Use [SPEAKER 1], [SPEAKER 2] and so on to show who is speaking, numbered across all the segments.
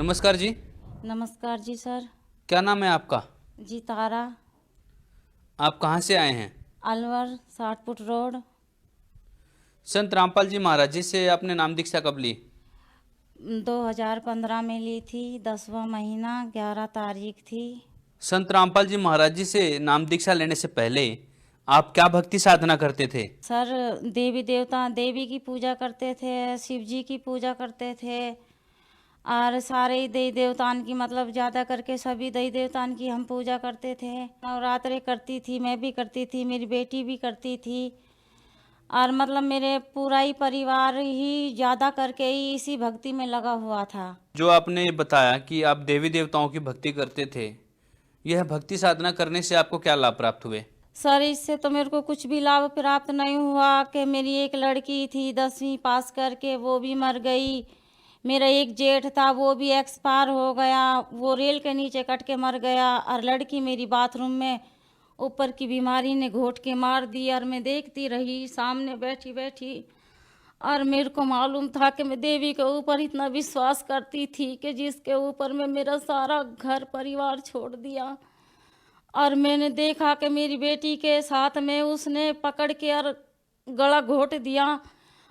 [SPEAKER 1] नमस्कार जी।
[SPEAKER 2] नमस्कार जी सर।
[SPEAKER 1] क्या नाम है आपका?
[SPEAKER 2] जी तारा।
[SPEAKER 1] आप कहाँ से आए हैं?
[SPEAKER 2] Alwar 60 foot road.
[SPEAKER 1] संत रामपाल जी महाराज जी से आपने नाम दीक्षा कब ली?
[SPEAKER 2] 2015 में ली थी, 10वां महीना 11 तारीख थी।
[SPEAKER 1] संत रामपाल जी महाराज जी से नाम दीक्षा लेने से पहले आप क्या भक्ति साधना करते थे?
[SPEAKER 2] सर देवी देवता, देवी की पूजा करते थे, शिव जी की पूजा करते थे और सारे देवी देवतान की, मतलब ज़्यादा करके सभी देवी देवतान की हम पूजा करते थे। नवरात्रे करती थी, मैं भी करती थी, मेरी बेटी भी करती थी और मतलब मेरे पूरा ही परिवार ही ज़्यादा करके ही इसी भक्ति में लगा हुआ था।
[SPEAKER 1] जो आपने बताया कि आप देवी देवताओं की भक्ति करते थे, यह भक्ति साधना करने से आपको क्या लाभ प्राप्त हुए?
[SPEAKER 2] सर इससे तो मेरे को कुछ भी लाभ प्राप्त नहीं हुआ कि मेरी एक लड़की थी 10वीं पास करके, वो भी मर गई। मेरा एक जेठ था, वो भी एक्सपायर हो गया, वो रेल के नीचे कट के मर गया। और लड़की मेरी बाथरूम में ऊपर की बीमारी ने घोट के मार दी और मैं देखती रही सामने बैठी बैठी। और मेरे को मालूम था कि मैं देवी के ऊपर इतना विश्वास करती थी कि जिसके ऊपर मैं मेरा सारा घर परिवार छोड़ दिया। और मैंने देखा कि मेरी बेटी के साथ में उसने पकड़ के और गला घोट दिया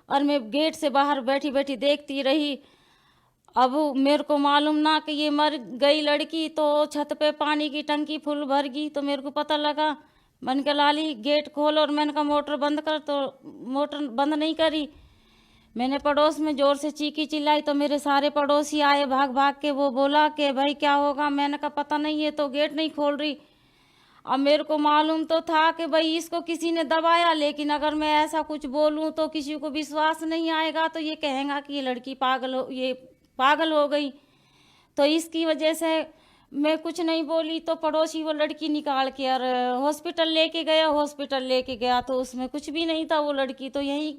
[SPEAKER 2] और मैं गेट से बाहर बैठी बैठी देखती रही। अब मेरे को मालूम ना कि ये मर गई लड़की, तो छत पे पानी की टंकी फुल भर गई। तो मेरे को पता लगा, मैंने कहा लाली गेट खोल, और मैंने कहा मोटर बंद कर, तो मोटर बंद नहीं करी। मैंने पड़ोस में ज़ोर से चीखी चिल्लाई तो मेरे सारे पड़ोसी आए भाग भाग के। वो बोला कि भाई क्या होगा? मैंने कहा पता नहीं है, तो गेट नहीं खोल रही। अब मेरे को मालूम तो था कि भाई इसको किसी ने दबाया, लेकिन अगर मैं ऐसा कुछ बोलूं तो किसी को विश्वास नहीं आएगा, तो ये कहेगा कि ये लड़की पागल हो गई। तो इसकी वजह से मैं कुछ नहीं बोली। तो पड़ोसी वो लड़की निकाल के और हॉस्पिटल लेके गया तो उसमें कुछ भी नहीं था। वो लड़की तो यहीं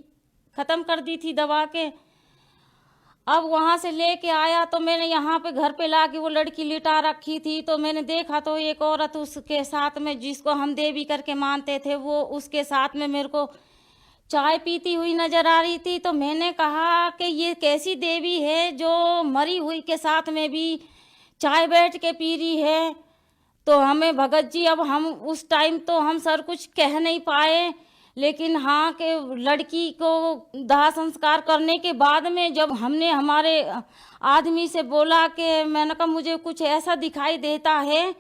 [SPEAKER 2] ख़त्म कर दी थी दबा के। अब वहाँ से लेके आया तो मैंने यहाँ पे घर पे ला के वो लड़की लिटा रखी थी। तो मैंने देखा तो एक औरत उसके साथ में, जिसको हम देवी करके मानते थे, वो उसके साथ में मेरे को चाय पीती हुई नजर आ रही थी। तो मैंने कहा कि ये कैसी देवी है जो मरी हुई के साथ में भी चाय बैठ के पी रही है? तो हमें भगत जी, अब हम उस टाइम तो हम सर कुछ कह नहीं पाए, लेकिन हाँ कि लड़की को दाह संस्कार करने के बाद में जब हमने हमारे आदमी से बोला कि मैंने कहा मुझे कुछ ऐसा दिखाई देता है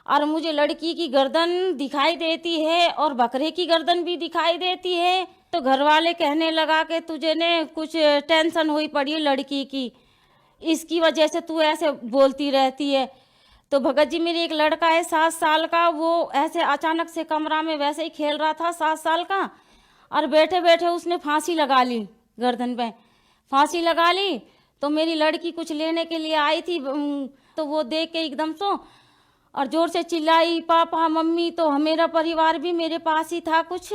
[SPEAKER 2] और मुझे लड़की की गर्दन दिखाई देती है और बकरे की गर्दन भी दिखाई देती है। तो घर वाले कहने लगा कि तुझे ने कुछ टेंशन हुई पड़ी है लड़की की, इसकी वजह से तू ऐसे बोलती रहती है। तो भगत जी मेरी एक लड़का है 7 साल का, वो ऐसे अचानक से कमरा में वैसे ही खेल रहा था 7 साल का, और बैठे बैठे उसने फांसी लगा ली, गर्दन पे फांसी लगा ली। तो मेरी लड़की कुछ लेने के लिए आई थी, तो वो देख के एकदम तो और जोर से चिल्लाई पापा मम्मी। तो मेरा परिवार भी मेरे पास ही था कुछ,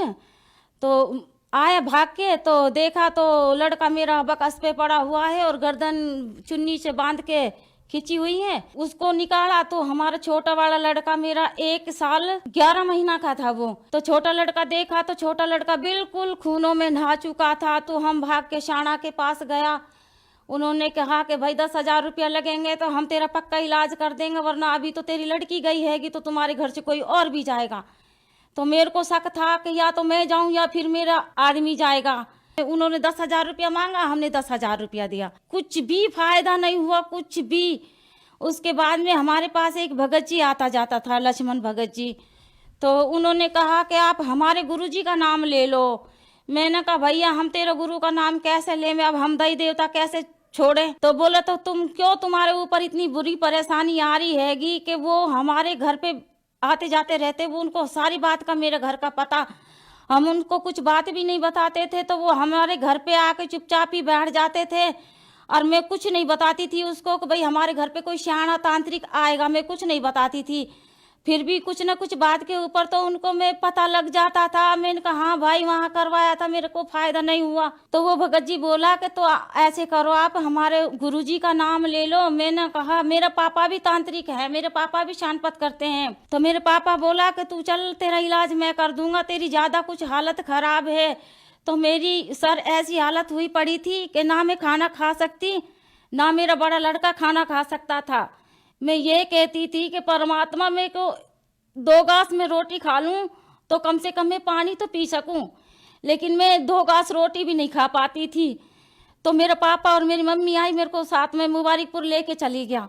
[SPEAKER 2] तो आया भाग के, तो देखा तो लड़का मेरा बकस पे पड़ा हुआ है और गर्दन चुन्नी से बांध के खिंची हुई है। उसको निकाला तो हमारा छोटा वाला लड़का मेरा 1 साल 11 महीना का था वो। तो छोटा लड़का देखा तो छोटा लड़का बिल्कुल खूनों में नहा चुका था। तो हम भाग के शाणा के पास गया। उन्होंने कहा कि भाई 10,000 रुपया लगेंगे तो हम तेरा पक्का इलाज कर देंगे, वरना अभी तो तेरी लड़की गई हैगी तो तुम्हारे घर से कोई और भी जाएगा। तो मेरे को शक था कि या तो मैं जाऊं या फिर मेरा आदमी जाएगा। उन्होंने 10,000 रुपया मांगा, हमने 10,000 रुपया दिया, कुछ भी फायदा नहीं हुआ, कुछ भी। उसके बाद में हमारे पास एक भगत जी आता जाता था, लक्ष्मण भगत जी। तो उन्होंने कहा कि आप हमारे गुरु जी का नाम ले लो। मैंने कहा भैया हम तेरे गुरु का नाम कैसे ले, मैं अब हम दई देवता कैसे छोड़े? तो बोले तो तुम क्यों, तुम्हारे ऊपर इतनी बुरी परेशानी आ रही हैगी कि वो हमारे घर पे आते जाते रहते, वो उनको सारी बात का मेरे घर का पता, हम उनको कुछ बात भी नहीं बताते थे। तो वो हमारे घर पे आके चुपचाप ही बैठ जाते थे और मैं कुछ नहीं बताती थी उसको कि भाई हमारे घर पे कोई सियाना तांत्रिक आएगा, मैं कुछ नहीं बताती थी। फिर भी कुछ ना कुछ बात के ऊपर तो उनको मैं पता लग जाता था। मैंने कहा हाँ भाई वहाँ करवाया था, मेरे को फायदा नहीं हुआ। तो वो भगत जी बोला कि तो ऐसे करो, आप हमारे गुरुजी का नाम ले लो। मैंने कहा मेरा पापा भी तांत्रिक है, मेरे पापा भी शानपत करते हैं। तो मेरे पापा बोला कि तू चल तेरा इलाज मैं कर दूंगा, तेरी ज़्यादा कुछ हालत खराब है। तो मेरी सर ऐसी हालत हुई पड़ी थी कि ना मैं खाना खा सकती ना मेरा बड़ा लड़का खाना खा सकता था। मैं ये कहती थी कि परमात्मा मेरे को 2 गाँस में रोटी खा लूं तो कम से कम मैं पानी तो पी सकूं, लेकिन मैं 2 गाँस रोटी भी नहीं खा पाती थी। तो मेरे पापा और मेरी मम्मी आई, मेरे को साथ में मुबारकपुर लेके चली गया।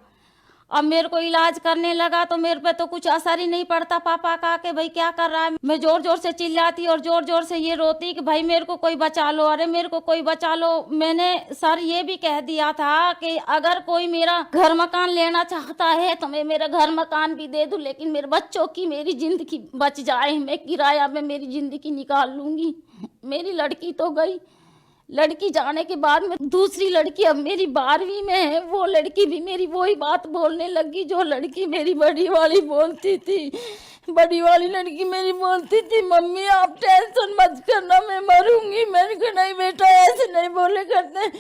[SPEAKER 2] अब मेरे को इलाज करने लगा तो मेरे पे तो कुछ असर ही नहीं पड़ता पापा का कि भाई क्या कर रहा है। मैं जोर जोर से चिल्लाती और जोर जोर से ये रोती कि भाई मेरे को कोई बचा लो, अरे मेरे को कोई बचा लो। मैंने सर ये भी कह दिया था कि अगर कोई मेरा घर मकान लेना चाहता है तो मैं मेरा घर मकान भी दे दूं, लेकिन मेरे बच्चों की मेरी जिंदगी बच जाए, मैं किराया में मेरी जिंदगी निकाल लूंगी। मेरी लड़की तो गई, लड़की जाने के बाद में दूसरी लड़की अब मेरी 12वीं में है। वो लड़की भी मेरी वही बात बोलने लगी जो लड़की मेरी बड़ी वाली बोलती थी। बड़ी वाली लड़की मेरी बोलती थी, मम्मी आप टेंशन मत करना, मैं मरूंगी। मैंने कहा नहीं बेटा ऐसे नहीं बोले करते।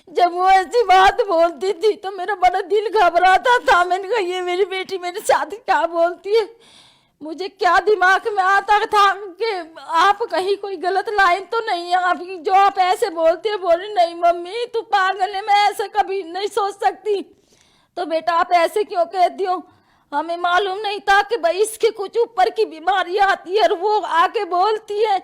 [SPEAKER 2] जब वो ऐसी बात बोलती थी तो मेरा बड़ा दिल घबराता था। मैंने कहा ये मेरी बेटी मेरे साथ क्या बोलती है। मुझे क्या दिमाग में आता था कि आप कहीं कोई गलत लाइन तो नहीं है आपकी जो आप ऐसे बोलते हैं। बोले नहीं मम्मी तू पागल है, मैं ऐसे कभी नहीं सोच सकती। तो बेटा आप ऐसे क्यों कहती हो। हमें मालूम नहीं था कि भाई इसके कुछ ऊपर की बीमारी आती है और वो आके बोलती है।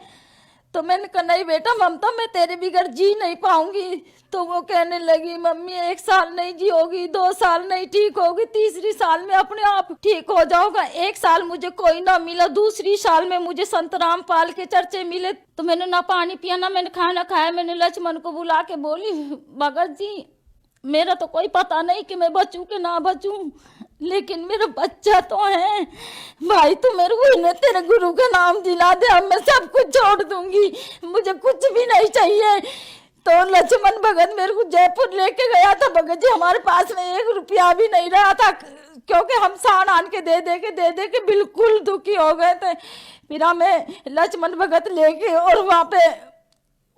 [SPEAKER 2] तो मैंने कहा नहीं बेटा ममता मैं तेरे बगैर जी नहीं पाऊंगी। तो वो कहने लगी मम्मी 1 साल नहीं जियोगी, 2 साल नहीं ठीक होगी, तीसरी साल में अपने आप ठीक हो जाओगा। 1 साल मुझे कोई ना मिला, दूसरी साल में मुझे संत रामपाल के चर्चे मिले। तो मैंने ना पानी पिया ना मैंने खाना खाया। मैंने लक्ष्मण को बुला के बोली भगत जी मेरा तो कोई पता नहीं कि मैं बचूं कि ना बचूं, लेकिन मेरा बच्चा तो है। भाई तू मेरे को इन्हें तेरे गुरु का नाम दिला दे, अब मैं सब कुछ छोड़ दूंगी, मुझे कुछ भी नहीं चाहिए। तो लक्ष्मण भगत मेरे को जयपुर लेके गया था। भगत जी हमारे पास में 1 रुपया भी नहीं रहा था, क्योंकि हम साड़ आन के दे दे के बिल्कुल दुखी हो गए थे। फिर हमें लक्ष्मण भगत लेके और वहाँ पे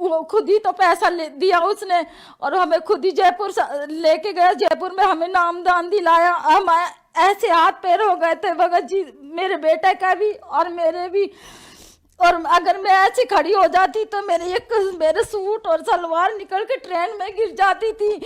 [SPEAKER 2] वो खुद ही तो पैसा दिया उसने और हमें खुद ही जयपुर लेके गया। जयपुर में हमें नामदान दिलाया। हम ऐसे हाथ पैर हो गए थे भगत जी, मेरे बेटे का भी और मेरे भी। और अगर मैं ऐसी खड़ी हो जाती तो मेरे सूट और सलवार निकल के ट्रेन में गिर जाती थी।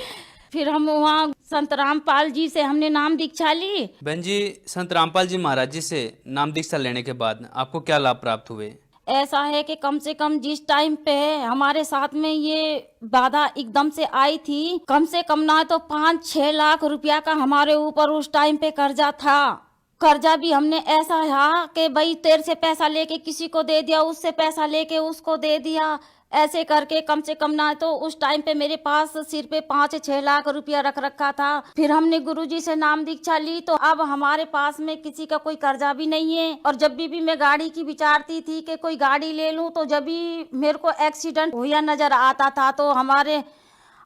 [SPEAKER 2] फिर हम वहाँ संत रामपाल जी से हमने नाम दीक्षा ली।
[SPEAKER 1] बहन जी संत रामपाल जी महाराज जी से नाम दीक्षा लेने के बाद आपको क्या लाभ प्राप्त हुए।
[SPEAKER 2] ऐसा है कि कम से कम जिस टाइम पे हमारे साथ में ये बाधा एकदम से आई थी, कम से कम ना तो 5-6 लाख रुपया का हमारे ऊपर उस टाइम पे कर्जा था। कर्जा भी हमने ऐसा है कि भाई तेरे से पैसा लेके किसी को दे दिया, उससे पैसा लेके उसको दे दिया, ऐसे करके कम से कम ना तो उस टाइम पे मेरे पास सिर पे 5-6 लाख रुपया रख रखा था। फिर हमने गुरुजी से नाम दीक्षा ली तो अब हमारे पास में किसी का कोई कर्जा भी नहीं है। और जब भी मैं गाड़ी की विचारती थी कि कोई गाड़ी ले लूं तो जब भी मेरे को एक्सीडेंट हुआ नजर आता था तो हमारे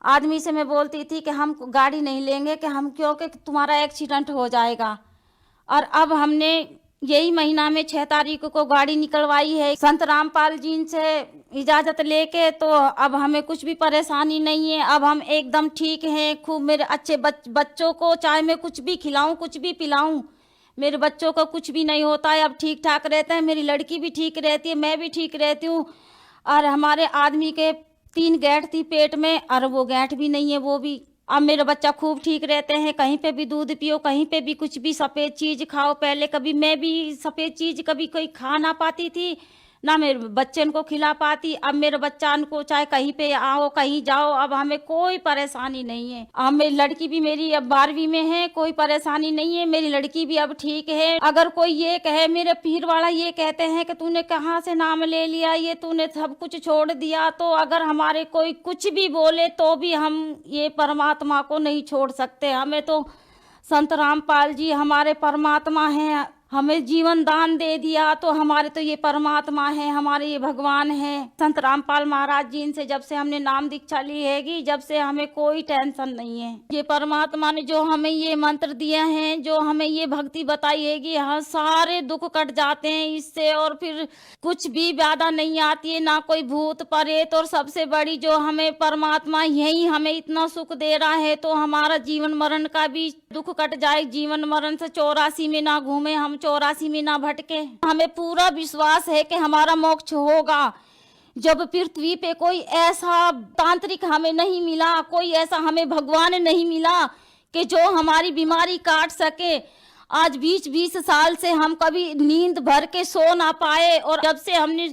[SPEAKER 2] आदमी से मैं बोलती थी कि हम गाड़ी नहीं लेंगे कि हम क्योंकि तुम्हारा एक्सीडेंट हो जाएगा। और अब हमने यही महीना में 6 तारीख को गाड़ी निकलवाई है संत रामपाल जी से इजाजत लेके। तो अब हमें कुछ भी परेशानी नहीं है, अब हम एकदम ठीक हैं। खूब मेरे अच्छे बच्चों को चाहे मैं कुछ भी खिलाऊं कुछ भी पिलाऊं, मेरे बच्चों को कुछ भी नहीं होता है, अब ठीक ठाक रहते हैं। मेरी लड़की भी ठीक रहती है, मैं भी ठीक रहती हूँ। और हमारे आदमी के 3 गैठ थी पेट में और वो गैठ भी नहीं है, वो भी अब मेरा बच्चा खूब ठीक रहते हैं। कहीं पे भी दूध पियो, कहीं पे भी कुछ भी सफ़ेद चीज़ खाओ। पहले कभी मैं भी सफ़ेद चीज़ कभी कोई खा ना पाती थी, ना मेरे बच्चे को खिला पाती। अब मेरे बच्चा को चाहे कहीं पे आओ कहीं जाओ, अब हमें कोई परेशानी नहीं है। अब मेरी लड़की भी मेरी अब 12वीं में है, कोई परेशानी नहीं है। मेरी लड़की भी अब ठीक है। अगर कोई ये कहे, मेरे पीर वाला ये कहते हैं कि तूने कहाँ से नाम ले लिया, ये तूने सब कुछ छोड़ दिया, तो अगर हमारे कोई कुछ भी बोले तो भी हम ये परमात्मा को नहीं छोड़ सकते। हमें तो संत रामपाल जी हमारे परमात्मा हैं, हमें जीवन दान दे दिया तो हमारे तो ये परमात्मा है, हमारे ये भगवान है। संत रामपाल महाराज जी इनसे जब से हमने नाम दीक्षा ली हैगी, जब से हमें कोई टेंशन नहीं है। ये परमात्मा ने जो हमें ये मंत्र दिया है, जो हमें ये भक्ति बताई हैगी, हाँ सारे दुख कट जाते हैं इससे। और फिर कुछ भी बाधा नहीं आती है, ना कोई भूत प्रेत। और सबसे बड़ी जो हमें परमात्मा यही हमें इतना सुख दे रहा है तो हमारा जीवन मरण का भी दुख कट जाए। जीवन मरण से 84 में ना घूमे हम, 84 में ना भटके। हमें पूरा विश्वास है कि हमारा मोक्ष होगा। जब पृथ्वी पे कोई ऐसा तांत्रिक हमें नहीं मिला, कोई ऐसा हमें भगवान नहीं मिला कि जो हमारी बीमारी काट सके। आज 20-20 साल से हम कभी नींद भर के सो ना पाए, और जब से हमने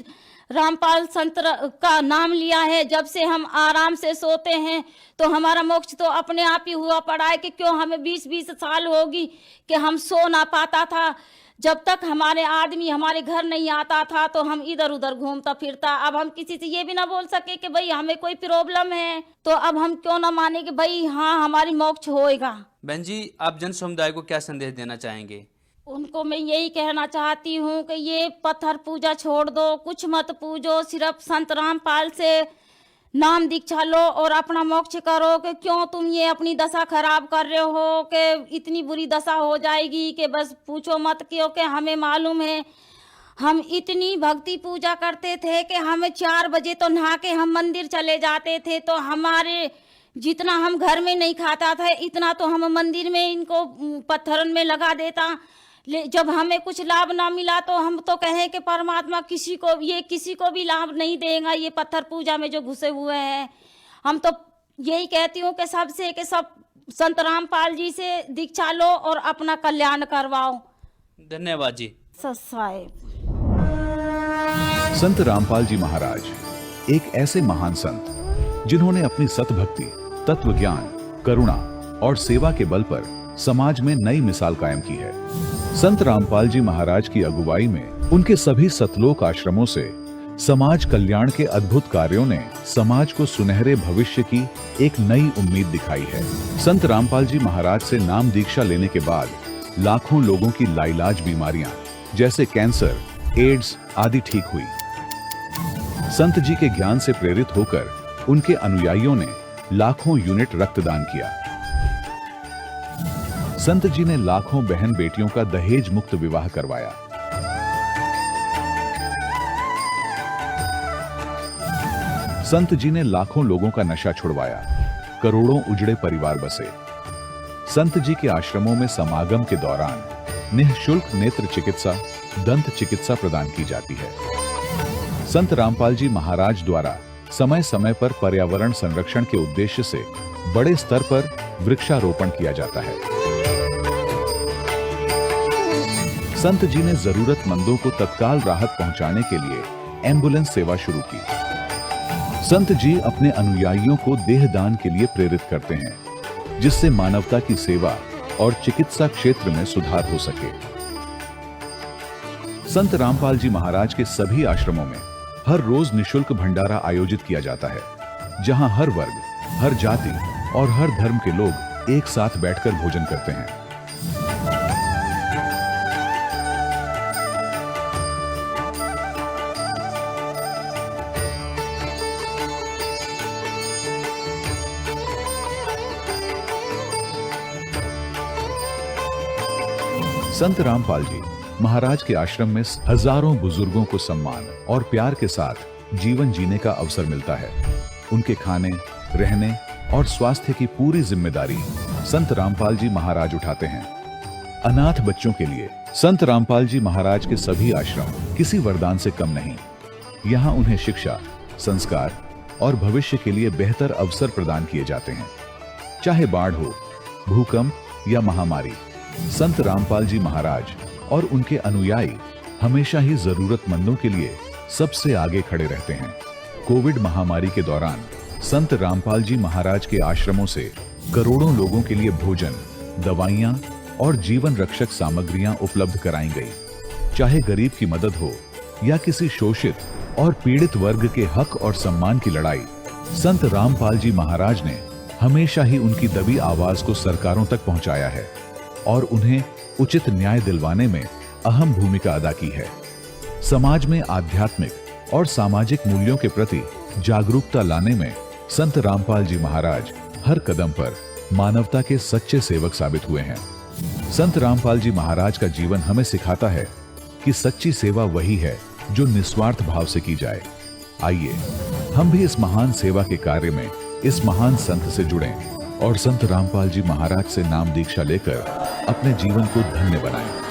[SPEAKER 2] रामपाल संत का नाम लिया है, जब से हम आराम से सोते हैं, तो हमारा मोक्ष तो अपने आप ही हुआ पड़ा है। कि क्यों हमें 20-20 साल होगी कि हम सो ना पाता था। जब तक हमारे आदमी हमारे घर नहीं आता था तो हम इधर उधर घूमता फिरता। अब हम किसी से ये भी ना बोल सके कि भाई हमें कोई प्रॉब्लम है, तो अब हम क्यों ना माने कि भाई हाँ हमारी मोक्ष होएगा।
[SPEAKER 1] बहन जी, आप जन समुदाय को क्या संदेश देना चाहेंगे?
[SPEAKER 2] उनको मैं यही कहना चाहती हूँ कि ये पत्थर पूजा छोड़ दो, कुछ मत पूजो, सिर्फ संत रामपाल से नाम दीक्षा लो और अपना मोक्ष करो। कि क्यों तुम ये अपनी दशा खराब कर रहे हो, कि इतनी बुरी दशा हो जाएगी कि बस पूछो मत। क्योंकि हमें मालूम है, हम इतनी भक्ति पूजा करते थे कि हमें 4 बजे तो नहा के हम मंदिर चले जाते थे। तो हमारे जितना हम घर में नहीं खाता था, इतना तो हम मंदिर में इनको पत्थरन में लगा देता। जब हमें कुछ लाभ ना मिला तो हम तो कहें कि परमात्मा किसी को भी लाभ नहीं देगा, ये पत्थर पूजा में जो घुसे हुए हैं। हम तो यही कहती हूँ कि सबसे कि सब संत रामपाल जी से दीक्षा लो और अपना कल्याण करवाओ।
[SPEAKER 1] धन्यवाद जी।
[SPEAKER 2] साहिब।
[SPEAKER 3] संत रामपाल जी महाराज एक ऐसे महान संत जिन्होंने अपनी सतभक्ति, तत्व ज्ञान, करुणा और सेवा के बल पर समाज में नई मिसाल कायम की है। संत रामपाल जी महाराज की अगुवाई में उनके सभी सतलोक आश्रमों से समाज कल्याण के अद्भुत कार्यों ने समाज को सुनहरे भविष्य की एक नई उम्मीद दिखाई है। संत रामपाल जी महाराज से नाम दीक्षा लेने के बाद लाखों लोगों की लाइलाज बीमारियां जैसे कैंसर, एड्स आदि ठीक हुई। संत जी के ज्ञान से प्रेरित होकर उनके अनुयायियों ने लाखों यूनिट रक्तदान किया। संत जी ने लाखों बहन बेटियों का दहेज मुक्त विवाह करवाया। संत जी ने लाखों लोगों का नशा छुड़वाया, करोड़ों उजड़े परिवार बसे। संत जी के आश्रमों में समागम के दौरान निःशुल्क नेत्र चिकित्सा, दंत चिकित्सा प्रदान की जाती है। संत रामपाल जी महाराज द्वारा समय समय पर पर्यावरण संरक्षण के उद्देश्य से बड़े स्तर पर वृक्षारोपण किया जाता है। संत जी ने जरूरतमंदों को तत्काल राहत पहुंचाने के लिए एम्बुलेंस सेवा शुरू की। संत जी अपने अनुयायियों को देहदान के लिए प्रेरित करते हैं, जिससे मानवता की सेवा और चिकित्सा क्षेत्र में सुधार हो सके। संत रामपाल जी महाराज के सभी आश्रमों में हर रोज निःशुल्क भंडारा आयोजित किया जाता है, जहां हर वर्ग, हर जाति और हर धर्म के लोग एक साथ बैठकर भोजन करते हैं। संत रामपाल जी महाराज के आश्रम में हजारों बुजुर्गों को सम्मान और प्यार के साथ जीवन जीने का अवसर मिलता है। उनके खाने, रहने और स्वास्थ्य की पूरी जिम्मेदारी संत रामपाल जी महाराज उठाते हैं। अनाथ बच्चों के लिए संत रामपाल जी महाराज के सभी आश्रम किसी वरदान से कम नहीं। यहाँ उन्हें शिक्षा, संस्कार और भविष्य के लिए बेहतर अवसर प्रदान किए जाते हैं। चाहे बाढ़ हो, भूकंप या महामारी, संत रामपाल जी महाराज और उनके अनुयायी हमेशा ही जरूरतमंदों के लिए सबसे आगे खड़े रहते हैं। कोविड महामारी के दौरान संत रामपाल जी महाराज के आश्रमों से करोड़ों लोगों के लिए भोजन, दवाइयां और जीवन रक्षक सामग्रियां उपलब्ध कराई गई। चाहे गरीब की मदद हो या किसी शोषित और पीड़ित वर्ग के हक और सम्मान की लड़ाई, संत रामपाल जी महाराज ने हमेशा ही उनकी दबी आवाज को सरकारों तक पहुंचाया है और उन्हें उचित न्याय दिलवाने में अहम भूमिका अदा की है। समाज में आध्यात्मिक और सामाजिक मूल्यों के प्रति जागरूकता लाने में संत रामपाल जी महाराज हर कदम पर मानवता के सच्चे सेवक साबित हुए हैं। संत रामपाल जी महाराज का जीवन हमें सिखाता है कि सच्ची सेवा वही है जो निस्वार्थ भाव से की जाए। आइए हम भी इस महान सेवा के कार्य में इस महान संत से जुड़ें और संत रामपाल जी महाराज से नाम दीक्षा लेकर अपने जीवन को धन्य बनाएं।